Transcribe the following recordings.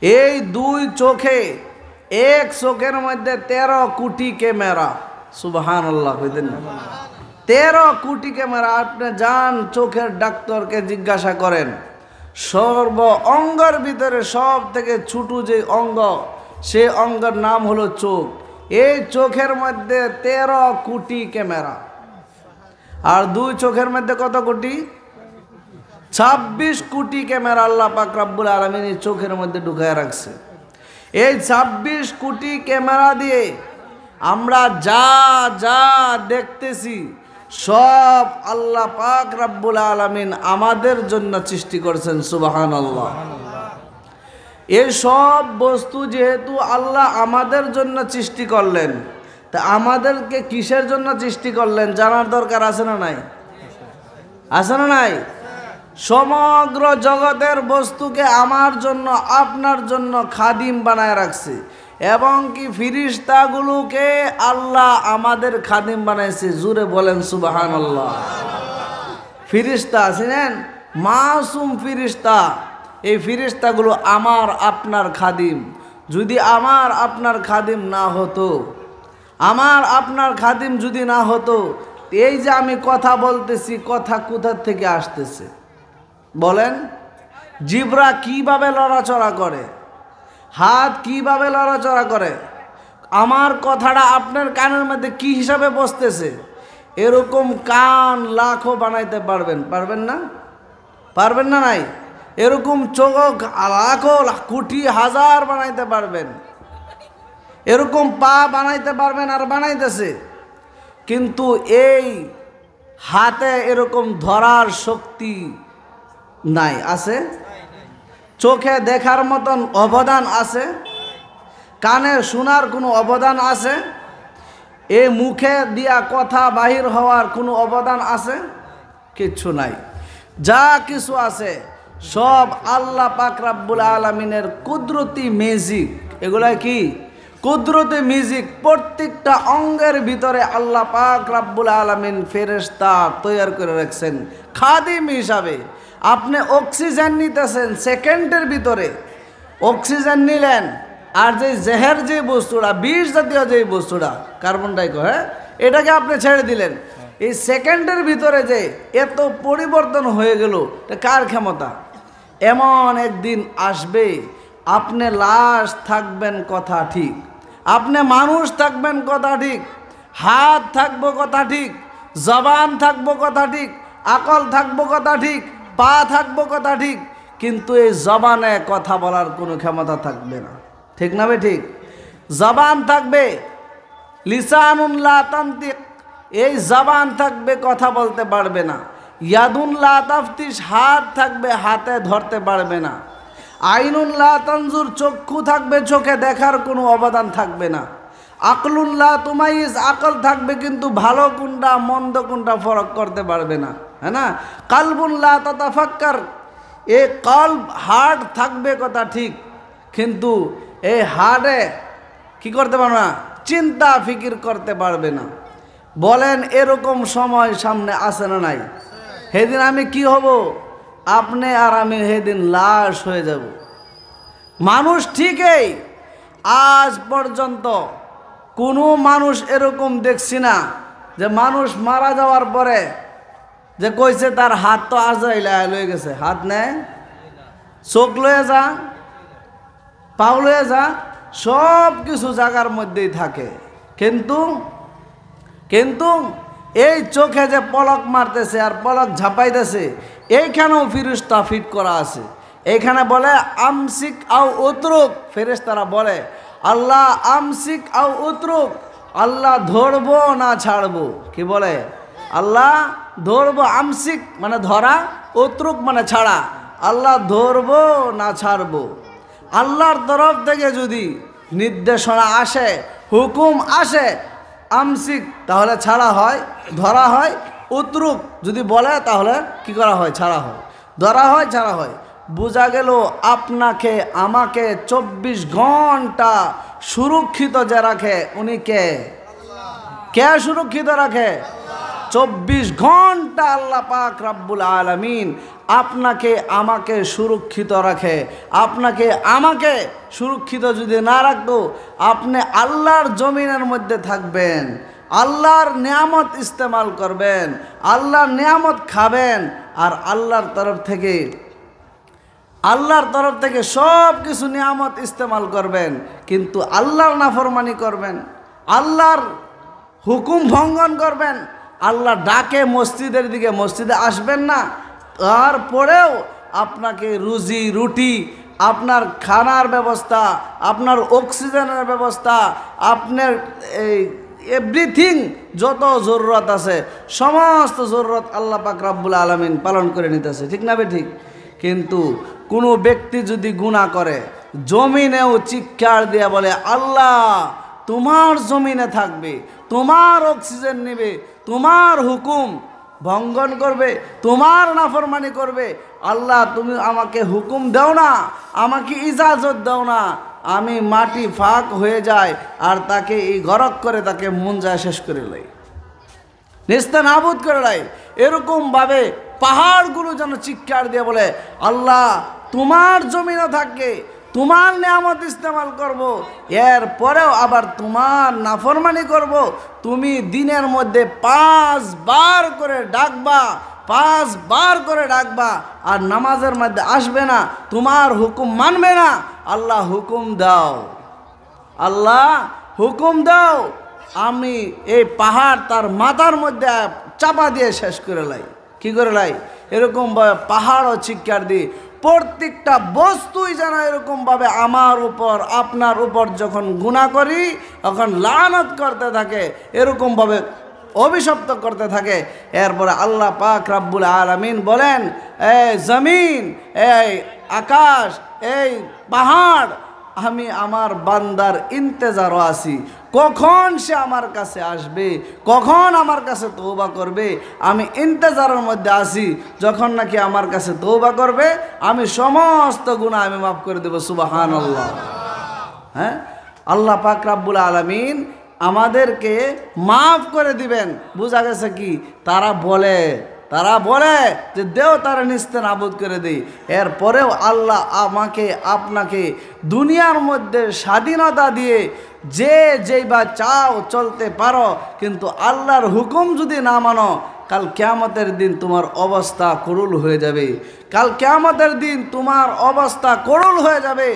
এই দুই চোখে, এক চোখের মধ্যে 13 কোটি ক্যামেরা। সুবহানাল্লাহ কইতেন না? 13 কোটি ক্যামেরা। আপনি যান চোখের ডাক্তারকে জিজ্ঞাসা করেন, সর্ব অঙ্গের ভিতরে সব থেকে ছোট যে অঙ্গ, সে অঙ্গের নাম হলো চোখ। এই চোখের মধ্যে 13 কোটি ক্যামেরা। আর দুই চোখের মধ্যে কত কোটি? 26 কোটি ক্যামেরা আল্লাহ পাক রব্বুল আলামিন এই চোখের মধ্যে ঢুকায় রাখছে। এই 26 কোটি ক্যামেরা দিয়ে আমরা যা যা দেখতেছি সব আল্লাহ পাক রব্বুল আলামিন আমাদের জন্য সৃষ্টি করেছেন। সুবহানাল্লাহ। এই সব বস্তু যেহেতু আল্লাহ আমাদের জন্য সৃষ্টি করলেন, তা আমাদেরকে কিসের জন্য সৃষ্টি করলেন জানার দরকার আছে না নাই? আছে না নাই? সমগ্র জগতের বস্তুকে আমার জন্য, আপনার জন্য খাদিম বানায় রাখছে, এবং কি ফিরিস্তাগুলোকে আল্লাহ আমাদের খাদিম বানাইছে। জুরে বলেন সুবহানাল্লাহ। ফিরিস্তা আছেন, মাসুম ফিরিস্তা। এই ফিরিস্তাগুলো আমার আপনার খাদিম। যদি আমার আপনার খাদিম না হতো, আমার আপনার খাদিম যদি না হতো, এই যে আমি কথা বলতেছি, কথা কোথা থেকে আসতেছে বলেন? জিব্রা কিভাবে লড়াচড়া করে, হাত কিভাবে লড়াচড়া করে, আমার কথাটা আপনার কানের মধ্যে কি হিসাবে বসতেছে, এরকম কান লাখো বানাইতে পারবেন? পারবেন না? পারবেন না? নাই? এরকম চোখ লাখো কোটি হাজার বানাইতে পারবেন, এরকম পা বানাইতে পারবেন, আর বানাইতেছে। কিন্তু এই হাতে এরকম ধরার শক্তি নাই। আছে? চোখে দেখার মতন অবদান আছে? কানে শোনার কোনো অবদান আছে? এই মুখে দিয়া কথা বাহির হওয়ার কোনো অবদান আছে? কিচ্ছু নাই। যা কিছু আছে সব আল্লাহ পাক রব্বুল আলামিনের কুদরতি ম্যাজিক। এগুলা কি? কুদরতি মিউজিক। প্রত্যেকটা অঙ্গের ভিতরে আল্লাহ পাক রব্বুল আলামিন ফেরেশতা তৈরি করে রাখছেন খাদিম হিসাবে। আপনি অক্সিজেন নিতেছেন সেকেন্ডের ভিতরে, অক্সিজেন নিলেন, আর যে জেহের যে বস্তুটা, বিষ জাতীয় যে বস্তুটা, কার্বন ডাইঅক্সাইড, এটাকে আপনি ছেড়ে দিলেন। এই সেকেন্ডের ভিতরে যে এত পরিবর্তন হয়ে গেল, এটা কার ক্ষমতা? এমন একদিন আসবে আপনি লাশ থাকবেন কথা ঠিক, আপনি মানুষ থাকবেন কথা ঠিক, হাত থাকবো কথা ঠিক, জবান থাকবো কথা ঠিক, আকল থাকবো কথা ঠিক, পা থাকবো কথা ঠিক, কিন্তু এই জবানে কথা বলার কোনো ক্ষমতা থাকবে না। ঠিক না বে ঠিক? জবান থাকবে, লিসানুন লা তানতিক, এই জবান থাকবে, কথা বলতে পারবে না। ইয়াদুন লা তাফতিশ, হাত থাকবে, হাতে ধরতে পারবে না। আইনুন লা তানজুর, চক্ষু থাকবে, চোখে দেখার কোনো অবদান থাকবে না। আকলুন লা তুমাইজ, আকল থাকবে কিন্তু ভালো কোনটা মন্দ কোনটা ফরক করতে পারবে না, হ্যাঁ না? কালবুন লা তাতাফাক্কার, এই কলব হার্ট থাকবে কথা ঠিক, কিন্তু এই হার্টে কি করতে পারবে না? চিন্তা ফিকির করতে পারবে না। বলেন এরকম সময় সামনে আসে না নাই? সেদিন আমি কি হব? আপনি আর আমি সেদিন লাশ হয়ে যাব। মানুষ ঠিকই, আজ পর্যন্ত কোনো মানুষ এরকম দেখছি না যে মানুষ মারা যাওয়ার পরে যে কইছে তার হাত তো আজরাইল লয়ে গেছে, হাত নেয়, চোখ লয়ে যা, পাও লয়ে যা, সব কিছু জায়গার মধ্যেই থাকে। কিন্তু কিন্তু এই চোখে যে পলক মারতেছে আর পলক ঝাপাইতেছে, এইখানেও ফিরিস্তা ফিট করা আছে। এইখানে বলে আমসিক আও উতরুক, ফেরেশতারা বলে আল্লাহ আমসিক আও উতরুক, আল্লাহ ধরবো না ছাড়বো। কি বলে? আল্লাহ ধরবো, আমসিক মানে ধরা, উতরুক মানে ছাড়া, আল্লাহ ধরবো না ছাড়বো। আল্লাহর তরফ থেকে যদি নির্দেশনা আসে, হুকুম আসে, আমসিক তাহলে ছাড়া হয়, ধরা হয়। উতরুক যদি বলে তাহলে কি করা হয়? ছাড়া হয়। ধরা হয়, ছাড়া হয়। বোঝা গেল আপনাকে আমাকে 24 ঘন্টা সুরক্ষিত যে রাখে উনি কে? কে সুরক্ষিত রাখে? 24 ঘন্টা আল্লাহ পাক রব্বুল আলামিন আপনাকে আমাকে সুরক্ষিত রাখে। আপনাকে আমাকে সুরক্ষিত যদি না রাখতো, আপনি আল্লাহর জমিনের মধ্যে থাকবেন, আল্লাহর নিয়ামত ইস্তেমাল করবেন, আল্লাহর নিয়ামত খাবেন, আর আল্লাহর তরফ থেকে সব কিছু নিয়ামত ইস্তেমাল করবেন, কিন্তু আল্লাহর নাফরমানি করবেন, আল্লাহর হুকুম ভঙ্গন করবেন, আল্লাহ ডাকে মসজিদের দিকে মসজিদে আসবেন না। তারপরেও আপনাকে রুজি রুটি, আপনার খানার ব্যবস্থা, আপনার অক্সিজেনের ব্যবস্থা, আপনার এই এভরিথিং যত জরুরত আছে সমস্ত জরুরত আল্লাহ পাক রব্বুল আলামিন পালন করে নিতেছে, ঠিক না ঠিক? কিন্তু কোনো ব্যক্তি যদি গুনাহ করে, জমিনেও চিৎকার দিয়ে বলে আল্লাহ তোমার জমিনে থাকবে, তোমার অক্সিজেন নেবে, তোমার হুকুম ভঙ্গন করবে, তোমার নাফরমানি করবে, আল্লাহ তুমি আমাকে হুকুম দাও না, আমাকে ইজাজত দাও না, আমি মাটি ফাঁক হয়ে যায় আর তাকে এই গরক করে তাকে মন যায় শেষ করে লাই, নেস্তানাবুদ করে লাই। এরকমভাবে পাহাড়গুলো যেন চিৎকার দিয়ে বলে আল্লাহ তোমার জমিনে থাকে, তোমার নিয়ামত ইস্তেমাল করব, এরপরেও আবার তোমার নাফরমানি করব। তুমি দিনের মধ্যে 5 বার করে ডাকবা, 5 বার করে ডাকবা, আর নামাজের মধ্যে আসবে না, তোমার হুকুম মানবে না। আল্লাহ হুকুম দাও, আল্লাহ হুকুম দাও, আমি এই পাহাড় তার মাথার মধ্যে চাপা দিয়ে শেষ করে লাই। কি করে লাই? এরকমভাবে পাহাড়ও চিৎকার দিই। প্রত্যেকটা বস্তুই যেন এরকমভাবে আমার উপর আপনার উপর যখন গুনাহ করি তখন লানত করতে থাকে, এরকমভাবে অভিশপ্ত করতে থাকে। এরপরে আল্লাহ পাক রব্বুল আলামিন বলেন, এই জমিন, এই আকাশ, এই পাহাড়, আমি আমার বান্দার ইন্তেজারও আছি, কখন সে আমার কাছে আসবে, কখন আমার কাছে তওবা করবে, আমি ইন্তেজারের মধ্যে আছি। যখন নাকি আমার কাছে তওবা করবে আমি সমস্ত গুনাহ আমি মাফ করে দেব। সুবহানাল্লাহ। হ্যাঁ, আল্লাহ পাক রব্বুল আলামিন আমাদেরকে মাফ করে দিবেন। বোঝা গেছে কি? তারা বলে যে দেও তারা নিস্তেনাবুদ করে দেই। এরপরেও আল্লাহ আমাকে আপনাকে দুনিয়ার মধ্যে স্বাধীনতা দিয়ে যে যেই বা চাও চলতে পারো, কিন্তু আল্লাহর হুকুম যদি না মানো, কাল কিয়ামতের দিন তোমার অবস্থা করুণ হয়ে যাবে। কাল কিয়ামতের দিন তোমার অবস্থা করুণ হয়ে যাবে।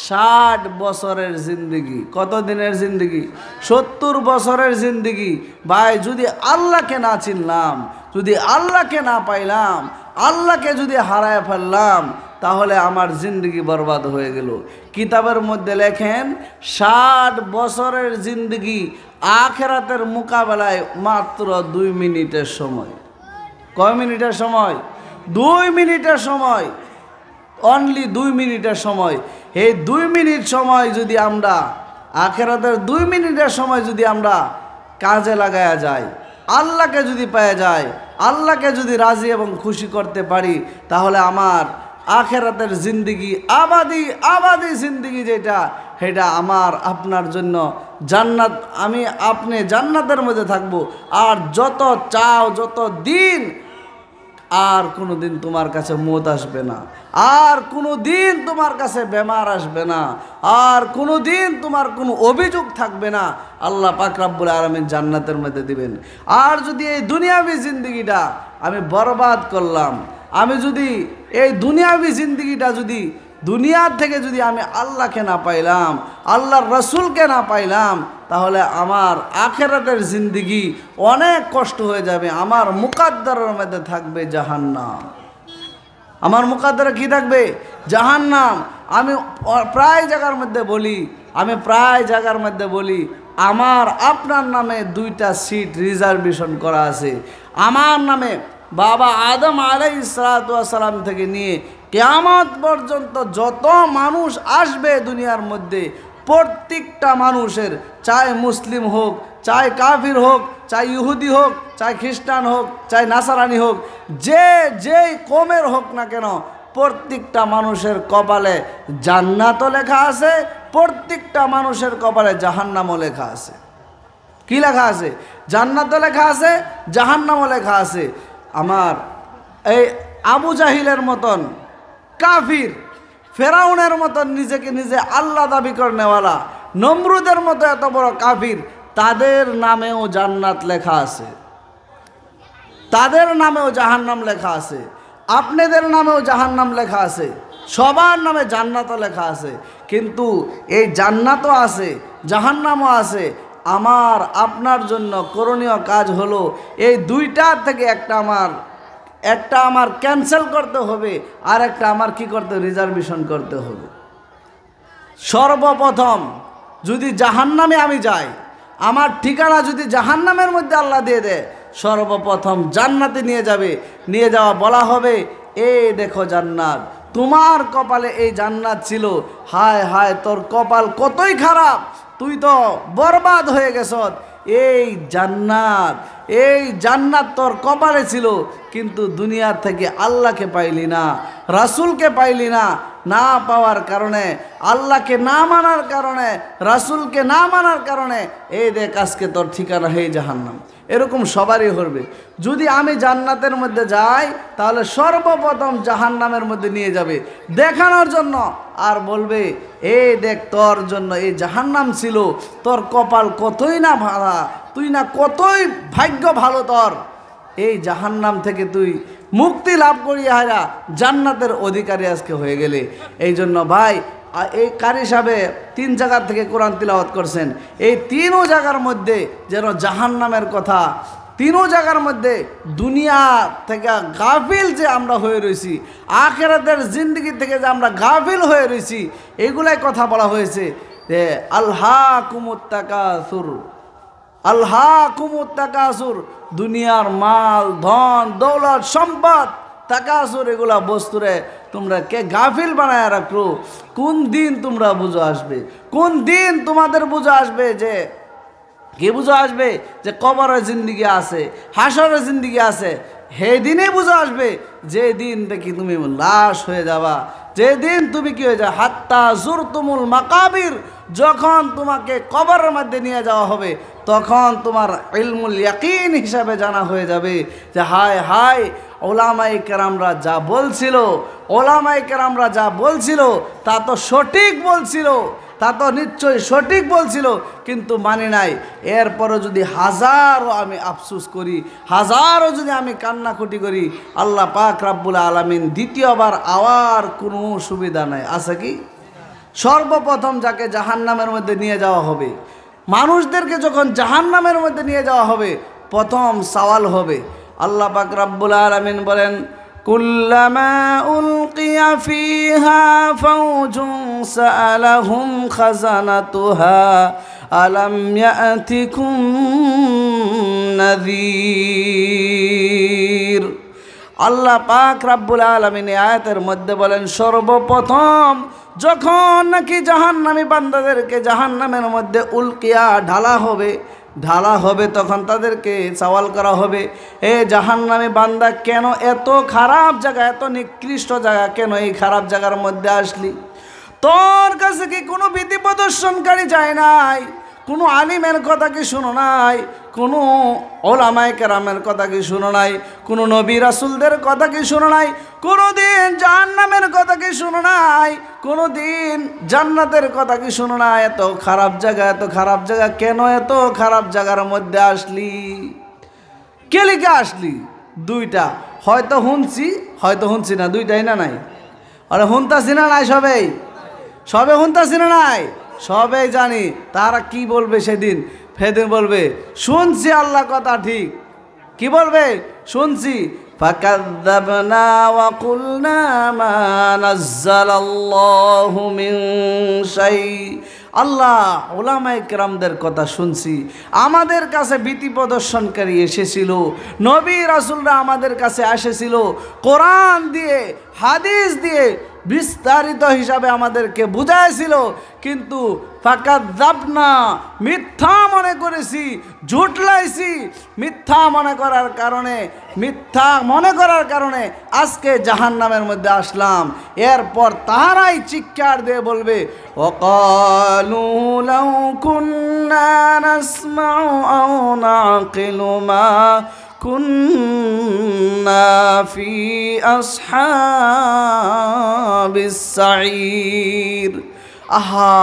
60 বছরের জিন্দগি, কত দিনের জিন্দগি? 70 বছরের জিন্দগি। ভাই, যদি আল্লাহকে না চিনলাম, যদি আল্লাহকে না পাইলাম, আল্লাহকে যদি হারায় ফেললাম, তাহলে আমার জিন্দগি বরবাদ হয়ে গেল। কিতাবের মধ্যে লেখেন 60 বছরের জিন্দগি আখিরাতের মোকাবেলায় মাত্র 2 মিনিটের সময়। কয় মিনিটের সময়? 2 মিনিটের সময়, অনলি 2 মিনিটের সময়। এই 2 মিনিট সময় যদি আমরা আখিরাতের 2 মিনিটের সময় যদি আমরা কাজে লাগায়া যায়, আল্লাহকে যদি পেয়ে যায়, আল্লাহকে যদি রাজি এবং খুশি করতে পারি, তাহলে আমার আখিরাতের জিন্দগি আবাদি জিন্দগি যেটা, সেটা আমার আপনার জন্য জান্নাত। আপনি জান্নাতের মধ্যে থাকবো। আর যত চাও, যত দিন, আর কোনো দিন তোমার কাছে মওত আসবে না, আর কোনো দিন তোমার কাছে বেমার আসবে না, আর কোনো দিন তোমার কোনো অভিযোগ থাকবে না। আল্লাহ পাক রব্বুল আলামিন জান্নাতের মধ্যে দিবেন। আর যদি এই দুনিয়াবি জিন্দগিটা আমি বরবাদ করলাম, আমি যদি এই দুনিয়াবি জিন্দগিটা যদি দুনিয়ার থেকে যদি আমি আল্লাহকে না পাইলাম, আল্লাহর রসুলকে না পাইলাম, তাহলে আমার আখিরাতের জিন্দগি অনেক কষ্ট হয়ে যাবে। আমার মুকাদ্দারের মধ্যে থাকবে জাহান্নাম। আমার মুকাদ্দারে কি থাকবে? জাহান্নাম। আমি প্রায় জায়গার মধ্যে বলি আমার আপনার নামে 2টা সিট রিজার্ভেশন করা আছে। আমার নামে বাবা আদম আলাইহিস সালাতু ওয়াস সালাম থেকে নিয়ে কিয়ামত পর্যন্ত যত মানুষ আসবে দুনিয়ার মধ্যে, প্রত্যেকটা মানুষের, চাই মুসলিম হোক, চাই কাফির হোক, চাই ইহুদি হোক, চাই খ্রিস্টান হোক, চাই নাসারানি হোক, যেই কমের হোক না কেন, প্রত্যেকটা মানুষের কপালে জান্নাতও লেখা আছে, প্রত্যেকটা মানুষের কপালে জাহান্নামও লেখা আছে। কি লেখা আছে? জান্নাতও লেখা আছে, জাহান্নামও লেখা আছে। আমার এই আবু জাহিলের মতন কাফির, ফেরাউনের মতন নিজেকে নিজে আল্লাহ দাবি করেনেওয়ালা, নমরুদের মতো এত বড় কাফির, তাদের নামেও জান্নাত লেখা আছে, তাদের নামেও জাহান্নাম লেখা আছে, আপনাদের নামেও জাহান্নাম লেখা আছে, সবার নামে জান্নাতও লেখা আছে। কিন্তু এই জান্নাতও আছে, জাহান্নামও আছে। আমার আপনার জন্য করণীয় কাজ হলো এই দুইটার থেকে একটা আমার ক্যান্সেল করতে হবে, আর একটা আমার কি করতে, রিজার্ভেশন করতে হবে। সর্বপ্রথম যদি জাহান্নামে আমি যাই, আমার ঠিকানা যদি জাহান্নামের মধ্যে আল্লাহ দিয়ে দেয়, সর্বপ্রথম জান্নাতে নিয়ে যাবে, নিয়ে যাওয়া বলা হবে, এই দেখো জান্নাত, তোমার কপালে এই জান্নাত ছিল, হায় হায় তোর কপাল কতই খারাপ, তুই তো বরবাদ হয়ে গেছ। এই জান্নাত তোর কপালে ছিল, কিন্তু দুনিয়ার থেকে আল্লাহকে পাইলি না, রাসূলকে পাইলি না, না পাওয়ার কারণে, আল্লাহকে না মানার কারণে, রাসূলকে না মানার কারণে এই দেখ আজকে তোর ঠিকানা হে জাহান্নাম। এরকম সবারই হবে। যদি আমি জান্নাতের মধ্যে যাই, তাহলে সর্বপ্রথম জাহান্নামের মধ্যে নিয়ে যাবে দেখানোর জন্য, আর বলবে এই দেখ তোর জন্য এই জাহান্নাম ছিল, তোর কপাল কতই না ভালো, তুই না কতই ভাগ্য ভালো তোর, এই জাহান্নাম থেকে তুই মুক্তি লাভ করিয়া হারা জান্নাতের অধিকারী আজকে হয়ে গেলে। এই জন্য ভাই, এই কারি সাহেবে 3 জায়গার থেকে কোরআন তিলাওয়াত করছেন, এই 3 জায়গার মধ্যে যেন জাহান্নামের কথা, 3 জায়গার মধ্যে দুনিয়া থেকে গাফিল যে আমরা হয়ে রয়েছি, আখিরাতের জিন্দগি থেকে যে আমরা গাফিল হয়ে রয়েছি, এগুলাই কথা বলা হয়েছে যে আলহাকুমুত তাকাসুর, আলহাকুমুত তাকাসুর, দুনিয়ার মাল ধন দৌলত সম্পদ তাকাসুর, এগুলা বস্তুরে তোমরা কে গাফিল বানায় রাখো। কোন দিন তোমরা বুঝো আসবে, কোন দিন তোমাদের বুঝো আসবে, যে কি বুঝো আসবে যে কবরের জিন্দিগি আছে, হাসরের জিন্দিগি আছে, হে দিনে বুঝো আসবে যে দিন দেখি তুমি লাশ হয়ে যাবা, যে দিন তুমি কি হয়ে যাবে, হাত্তা জুরতুমুল মাকাবির, যখন তোমাকে কবরের মধ্যে নিয়ে যাওয়া হবে, তখন তোমার ইলমুল ইয়াকিন হিসাবে জানা হয়ে যাবে যে হায় হায় ওলামায়ে কেরামরা যা বলছিল, ওলামায়ে কেরামরা যা বলছিল তা তো সঠিক বলছিল, তা তো নিশ্চয়ই সঠিক বলছিল, কিন্তু মানি নাই। এরপরও যদি হাজারও আমি আফসোস করি, হাজারও যদি আমি কান্নাকুটি করি, আল্লাহ পাক রাব্বুল আলামিন দ্বিতীয়বার আওয়ার কোনো সুবিধা নাই, আছে কি? সর্বপ্রথম যাকে জাহান্নামের মধ্যে নিয়ে যাওয়া হবে, মানুষদেরকে যখন জাহান্নামের মধ্যে নিয়ে যাওয়া হবে, প্রথম সওয়াল হবে, আল্লাহ পাক রাব্বুল আলামিন বলেন কুল্লামা উলকিয়া ফিহা ফাওজুন সাআলাহুম খাজানাতুহা আলাম ইয়াতিকুম নাযীর। আল্লাহ পাক রাব্বুল আলামিন আয়াতের মধ্যে বলেন, সর্বপ্রথম যখন নাকি জাহান্নামী বান্দাদেরকে জাহান্নামের মধ্যে উলকিয়া ঢালা হবে তখন তাদেরকে সওয়াল করা হবে, এ জাহান্নামী বান্দা কেন এত খারাপ জায়গা, এত নিকৃষ্ট জায়গা, কেন এই খারাপ জায়গার মধ্যে আসলি? তোর কাছে কি কোনো বিধি প্রদর্শনকারী যায় নাই? কোনো আলিমের কথা কি শুনো নাই? কোনো ওলামায়ে কেরামের কথা কি শুনো নাই? কোনো নবী রাসূলদের কথা কি শুনো নাই? কোনোদিন জাহান্নামের কথা কি শুনো নাই? কোনোদিন জান্নাতের কথা কি শুনো নাই? এত খারাপ জায়গা, কেন এত খারাপ জায়গার মধ্যে আসলি? কে লিখে আসলি? দুইটা, হয়তো শুনছি না, দুইটাই না নাই? আরে শুনতাছি না নাই? সবে শুনতাছি না নাই? সবাই জানি। তারা কি বলবে সেদিন বলবে শুনছি আল্লাহ কথা ঠিক। কি বলবে? শুনছি। ফাকাযযাবনা ওয়া কুলনা মা নাযালাল্লাহু মিন শাই। আল্লাহ ওলামায়ে কেরামদের কথা শুনছি, আমাদের কাছে ভীতি প্রদর্শনকারী এসেছিল, নবী রাসূলরা আমাদের কাছে এসেছিল, কোরআন দিয়ে হাদিস দিয়ে বিস্তারিত হিসাবে আমাদেরকে বুঝাইছিল, কিন্তু ফাকাযাবনা, মিথ্যা মনে করেছি, ঝুটলাইছি। মিথ্যা মনে করার কারণে আজকে জাহান্নামের মধ্যে আসলাম। এরপর তাহারাই চিৎকার দিয়ে বলবে, ওয়াকালু লাউ কুন্না নাসমাউ আও নাকিলু মা কুন্না ফি আসহাবিস সাঈর। আহা,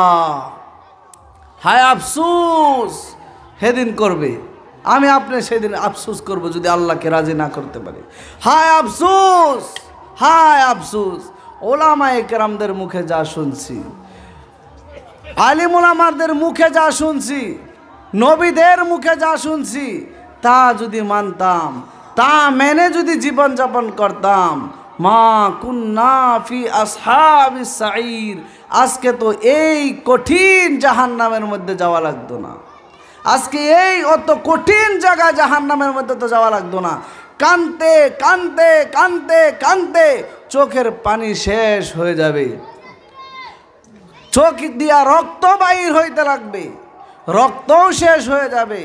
হায় আফসোস সেদিন করবে। আমি আপনি সেদিন আফসোস করব যদি আল্লাহকে রাজি না করতে পারি। হায় আফসোস, হায় আফসোস। ওলামায়ে কেরামদের মুখে যা শুনছি, আলিম ওলামাদের মুখে যা শুনছি, নবীদের মুখে যা শুনছি, তা যদি মানতাম, তা মেনে যদি জীবনযাপন করতাম, মা কুন্না ফি আসহাবিস সাঈর, আজকে তো এই কঠিন জাহান্নামের মধ্যে যাওয়া লাগতো না। আজকে এই অত কঠিন জায়গা জাহান্নামের মধ্যে তো যাওয়া লাগতো না। কানতে কানতে কানতে কানতে চোখের পানি শেষ হয়ে যাবে, চোখ দিয়া রক্ত বাইর হইতে লাগবে, রক্তও শেষ হয়ে যাবে,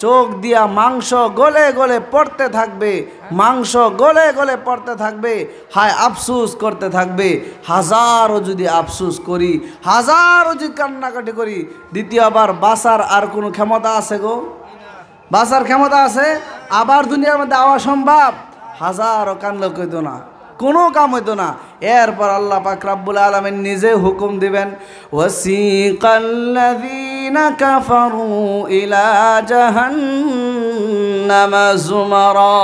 চোখ দিয়া মাংস গলে গলে পড়তে থাকবে, মাংস গলে গলে পড়তে থাকবে। হায় আফসোস করতে থাকবে। হাজারও যদি আফসোস করি, হাজারও যদি কান্নাকাটি করি, দ্বিতীয়বার বাঁচার আর কোনো ক্ষমতা আছে গো? বাঁচার ক্ষমতা আছে? আবার দুনিয়ার মধ্যে আওয়া সম্ভব? হাজারও কানলে কইতো না, কোনো কাম হইতো না। এরপর আল্লাহ পাক রব্বুল আলামিন নিজে হুকুম দিবেন, ওয়াসিকাল্লাযীনা কাফারু ইলা জাহান্নামা যুমারা,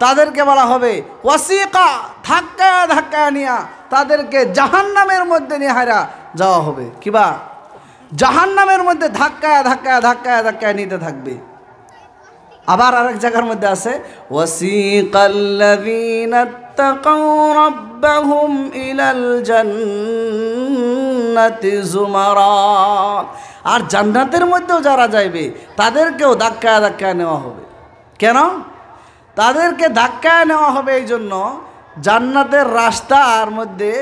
তাদেরকে বলা হবে ওয়াসিকা, ধাক্কা ধাক্কা নিয়া তাদেরকে জাহান্নামের মধ্যে নিয়ে হারা যাওয়া হবে। কিবা জাহান্নামের মধ্যে ধাক্কা ধাক্কা ধাক্কা ধাক্কা নিতে থাকবে। আবার আরেক জায়গার মধ্যে আছে, ওয়াসিকাল্লাযীনা তাকাউ রাব্বাহুম ইলাল জান্নাতি যুমারা, আর জান্নাতের মধ্যেও যারা যাইবে তাদেরকেও ধাক্কা ধাক্কা নেওয়া হবে। কেন তাদেরকে ধাক্কা নেওয়া হবে? এই জন্য জান্নাতের রাস্তার মধ্যে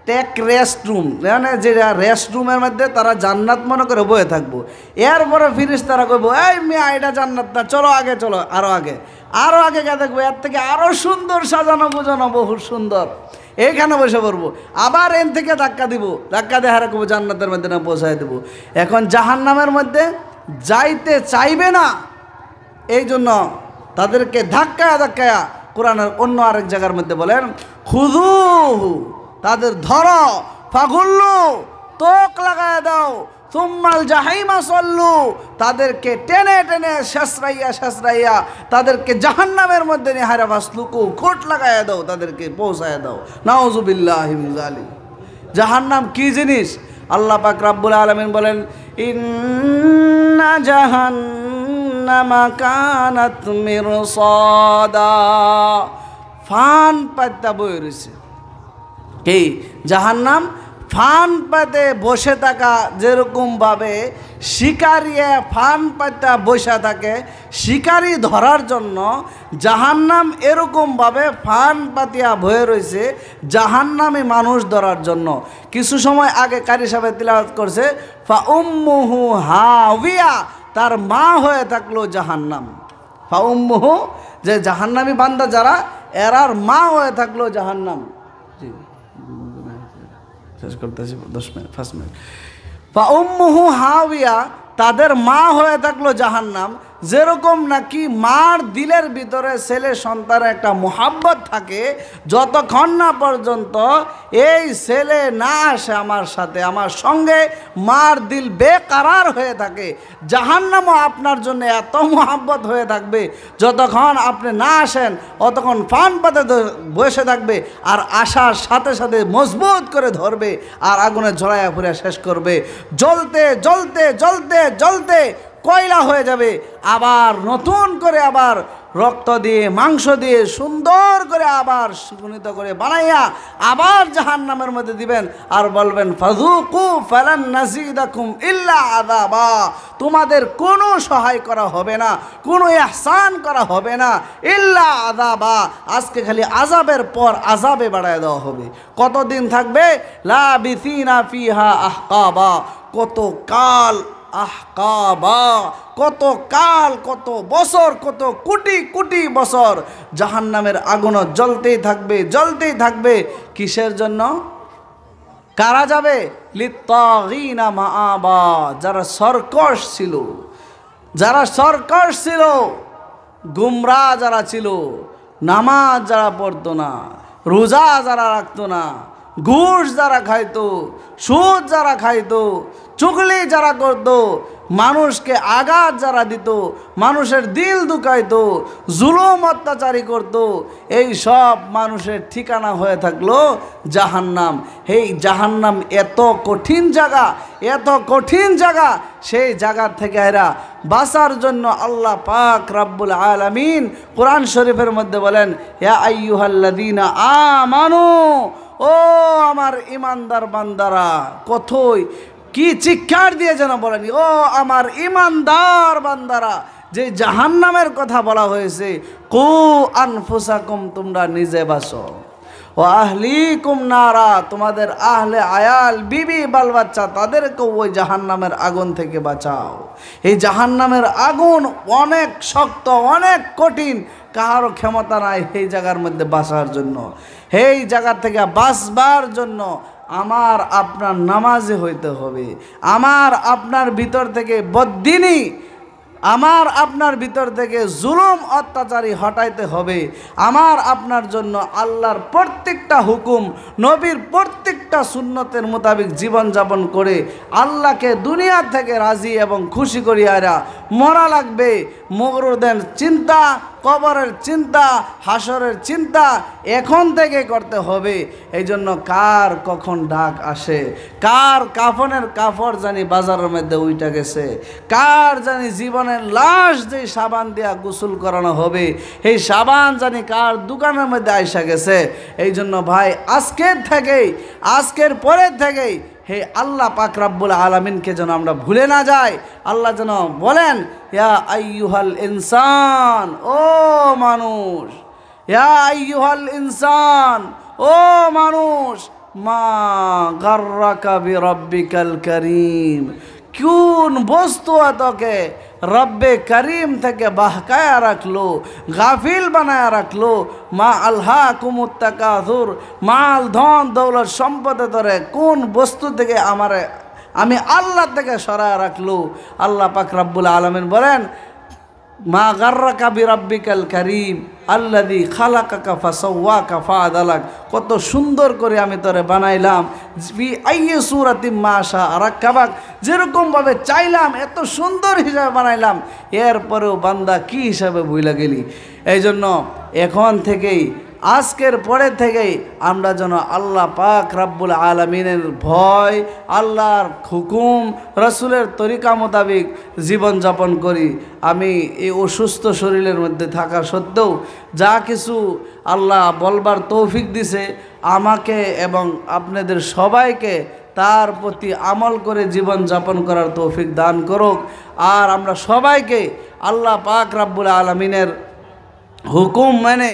টেক রেস্টরুম, মানে যেটা রেস্টরুমের মধ্যে তারা জান্নাত মনে করে বয়ে থাকবো। এরপরে ফিরিস্তারা কইবো, এই মিয়া এটা জান্নাত না, চলো আগে, চলো আরো আগে, আরো আগে গিয়ে দেখবো এর থেকে আরো সুন্দর সাজানো বোঝানো, বহু সুন্দর, এইখানে বসে পড়বো। আবার এন থেকে ধাক্কা দিব, ধাক্কা দিয়ে হারা করবো জান্নাতের মধ্যে না পৌঁছায় দেবো। এখন জাহান্নামের মধ্যে যাইতে চাইবে না, এই জন্য তাদেরকে ধাক্কায়া ধাক্কায়া কোরআনের অন্য আরেক জায়গার মধ্যে বলেন, খুযুহু, তাদের ধরো, ফাগুল্লু, তোক লাগায় দাও, সুম্মাল জাহিমা সল্লু, তাদেরকে টেনে টেনে শেষরাইয়া শেষরাইয়া তাদেরকে জাহান্নামের মধ্যে নিয়ে হারা ফাসলুকু, কোট লাগাইয়া দাও, তাদেরকে পৌঁছায় দাও। নাউযুবিল্লাহি মিন যালিক। জাহান্নাম কি জিনিস? আল্লাহ পাক রব্বুল আলামিন বলেন, ইন্না জাহান্নামা কানাত মিরসাদা, ফান পাতা বয়ে রয়েছে। এই জাহান্নাম ফান পাতে বসে থাকা, যেরকমভাবে শিকারিয়ে ফান পাতা বসে থাকে শিকারি ধরার জন্য, জাহান্নাম এরকমভাবে ফান পাতিয়া বয়ে রয়েছে জাহান্নামী মানুষ ধরার জন্য। কিছু সময় আগে কারি সাহেব তিলাওয়াত করছে, ফা উম্মুহু হাওয়িয়া, তার মা হয়ে থাকলো জাহান্নাম। ফা উম্মুহু, যে জাহান্নামী বান্দা যারা, এরার মা হয়ে থাকলো জাহান্নাম। শেষ করতেছি 10 মিনিট, 5 মিনিট। ফা উম্মুহু হাওয়িয়া, তাদের মা হয়ে থাকলো জাহান্নাম। যেরকম নাকি মার দিলের ভিতরে ছেলে সন্তানের একটা মোহাব্বত থাকে, যতক্ষণ না পর্যন্ত এই ছেলে না আসে আমার সাথে, আমার সঙ্গে, মার দিল বেকারার হয়ে থাকে। জাহান্নামও আপনার জন্য এত মোহাব্বত হয়ে থাকবে, যতক্ষণ আপনি না আসেন অতক্ষণ ফান পাতে বসে থাকবে, আর আসার সাথে সাথে মজবুত করে ধরবে, আর আগুনে ঝরাইয়া ফুরিয়া শেষ করবে। জ্বলতে জ্বলতে জ্বলতে জ্বলতে কয়লা হয়ে যাবে, আবার নতুন করে আবার রক্ত দিয়ে মাংস দিয়ে সুন্দর করে আবার সুগঠিত করে বানাইয়া আবার জাহান্নামের মধ্যে দিবেন আর বলবেন ফাযুকু ফালান নাযিদাকুম ইল্লা আযাবা। তোমাদের কোনো সহায় করা হবে না, কোনো ইহসান করা হবে না, ইল্লা আযাবা। আজকে খালি আযাবের পর আযাবে বাড়ায় দেওয়া হবে। কতদিন থাকবে? লাবিসিনা ফিহা আহকাবা, কত কাল, আহকাবা, কত কাল, কত বছর, কত কোটি কোটি বছর জাহান্নামের আগুন জ্বলতেই থাকবে, জ্বলতেই থাকবে। কিসের জন্য? কারা যাবে? লিত্তাগিনা মাআবা, যারা সরকশ ছিল, যারা সরকশ ছিল, গুমরা যারা ছিল, নামাজ যারা পড়তো না, রোজা যারা রাখতো না, ঘুষ যারা খাইতো, সুদ যারা খাইতো, চুগলি যারা করতো, মানুষকে আঘাত যারা দিত, মানুষের দিল দুখাইতো, জুলুম অত্যাচারী করত, এই সব মানুষের ঠিকানা হয়ে থাকলো জাহান্নাম। এই জাহান্নাম এত কঠিন জায়গা, এত কঠিন জায়গা, সেই জায়গা থেকে এরা বাঁচার জন্য আল্লাহ পাক রব্বুল আলামিন কোরআন শরীফের মধ্যে বলেন, ইয়া আইয়ুহাল্লাযীনা আমানু, ও আমার ইমানদার বান্দারা। কতই কি চিৎকার দিয়ে যেন বলেন, ও আমার ইমানদার বান্দারা। যে জাহান্নামের কথা বলা হয়েছে, কু আনফুসাকুম, তোমরা নিজে বাঁচো, ও আহলিকুম নারা, তোমাদের আহলে আয়াল, বিবি বাল বাচ্চা, তাদেরকেও ওই জাহান্নামের আগুন থেকে বাঁচাও। এই জাহান্নামের আগুন অনেক শক্ত, অনেক কঠিন, কারো ক্ষমতা নাই এই জায়গার মধ্যে বাঁচার জন্য। এই জায়গা থেকে বাঁচবার জন্য আমার আপনার নামাজি হইতে হবে, আমার আপনার ভিতর থেকে বদ্দিনী, আমার আপনার ভিতর থেকে জুলুম অত্যাচারী হটাইতে হবে। আমার আপনার জন্য আল্লাহর প্রত্যেকটা হুকুম, নবীর প্রত্যেকটা সুন্নতের মোতাবেক জীবনযাপন করে আল্লাহকে দুনিয়া থেকে রাজি এবং খুশি করিয়া মরা লাগবে। মরদের চিন্তা, কবরের চিন্তা, হাসরের চিন্তা এখন থেকে করতে হবে। এই জন্য কার কখন ডাক আসে, কার কাফনের কাপড় জানি বাজারের মধ্যে উইটা গেছে, কার জানি জীবনের লাশ যে সাবান দিয়া গোসল করানো হবে, এই সাবান জানি কার দোকানের মধ্যে আইসা গেছে। এই জন্য ভাই আজকের থেকেই, আজকের পরের থেকেই হে আল্লাহ পাক রব্বুল আলামিনকে যেন আমরা ভুলে না যাই। আল্লাহ যেন বলেন, ইয়া আইয়ুহাল ইনসান, ও মানুষ, ইয়া আইয়ুহাল ইনসান, ও মানুষ, মা গাররাকা বিরাব্বিকাল কারীম, কোন বস্তু তোকে রব্বে করিম থেকে বাহকায়া রাখলো, গাফিল বানায়া রাখলো। মা আলহাকুমুত তাকাসুর, মাল ধন দৌলত সম্পদে ধরে কোন বস্তু থেকে আমি আল্লাহ থেকে সরায় রাখলো। আল্লাহ পাক রব্বুল আলামিন বলেন, মা গাররাকা বিরাব্বিকাল কারীম আল্লাযী খালাকাকা ফাসাওয়াকা ফাআদালাক, কত সুন্দর করে আমি তোরে বানাইলাম। ফি আইয়ি সূরাতিন মা শাআ রাক্কাবাক, যেরকমভাবে চাইলাম এত সুন্দর হিসাবে বানাইলাম, এরপরেও বান্দা কি হিসাবে ভুইলা গেলি। এই জন্য এখন থেকেই, আজকের পরে থেকেই আমরা যেন আল্লাহ পাক রব্বুল আলামিনের ভয়, আল্লাহর হুকুম, রসুলের তরিকা মোতাবেক জীবনযাপন করি। আমি এই অসুস্থ শরীরের মধ্যে থাকা সত্ত্বেও যা কিছু আল্লাহ বলবার তৌফিক দিছে আমাকে এবং আপনাদের সবাইকে, তার প্রতি আমল করে জীবনযাপন করার তৌফিক দান করুক। আর আমরা সবাইকে আল্লাহ পাক রব্বুল আলামিনের হুকুম মেনে